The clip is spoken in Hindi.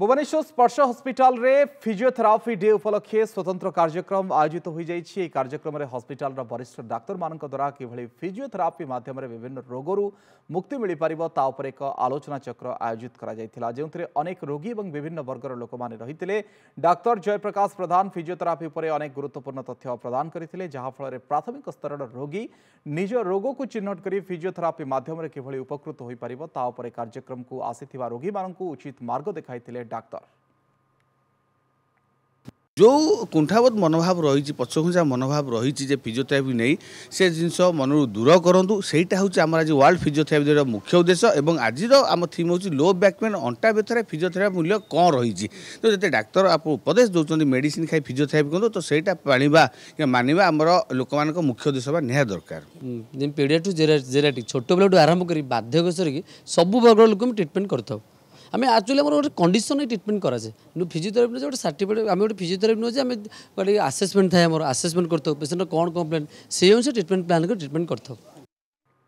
भुवनेश्वर स्पर्श हॉस्पिटल रे फिजियोथेरापी डे उपलक्षे स्वतंत्र कार्यक्रम आयोजित हो जाइए। कार्यक्रम में हॉस्पिटल वरिष्ठ डाक्तर मान द्वारा किभली फिजियोथेरापी माध्यम विभिन्न रोगरू मुक्ति मिल पार तापर एक आलोचना चक्र आयोजित करा जो अनेक रोगी और विभिन्न वर्गर लोक मैंने रही। डाक्तर जयप्रकाश प्रधान फिजियोथेरापी पर अनेक गुरुत्वपूर्ण तथ्य प्रदान करते जहाँफल प्राथमिक स्तर रोगी निज रोग को चिन्हट कर फिजियोथेरापी माध्यम किभली उपकृत हो पार तापर कार्यक्रम को आसीथिबा रोगी मानकु उचित मार्ग देखाइथिले डाक्तर। जो कुंठावत मनोभाव रही पछघुंचा मनोभाव रही फिजियोथेरापी नहीं से जिनस मन दूर करूँ से आम आज वर्ल्ड फिजियोथेरापी डे मुख्य उद्देश्य। और आज आम थीम हूँ लो बैक पेन अंटा व्यथार फिजियोथेरापी मूल्य कौन रही। तो जो डाक्तर आप उपदेश दौरान मेडिसिन खाई फिजियोथेरापी करूँ तो सहीटा पाणीबा मानिबा आमर लोक मान मुख्य उद्देश्य निहा दरकार। पीडिया टू जेराटिक छोट बेलू आरंभ कर बाध्यक सब वर्ग लोक ट्रिटमेंट करता आम एक्चुअली गोटे कंडीशन ट्रिटमेंट कराए फिजियोथेरापी जो सर्टिफिकेट आम गोटे फिजियोथेरापी नुहे आम गोटे आसेसमेंट थाए आसेसमेंट करता पेसेंट कौन कंप्लेन से अनुसार ट्रिटमेंट प्लान कर ट्रिटमेंट करता।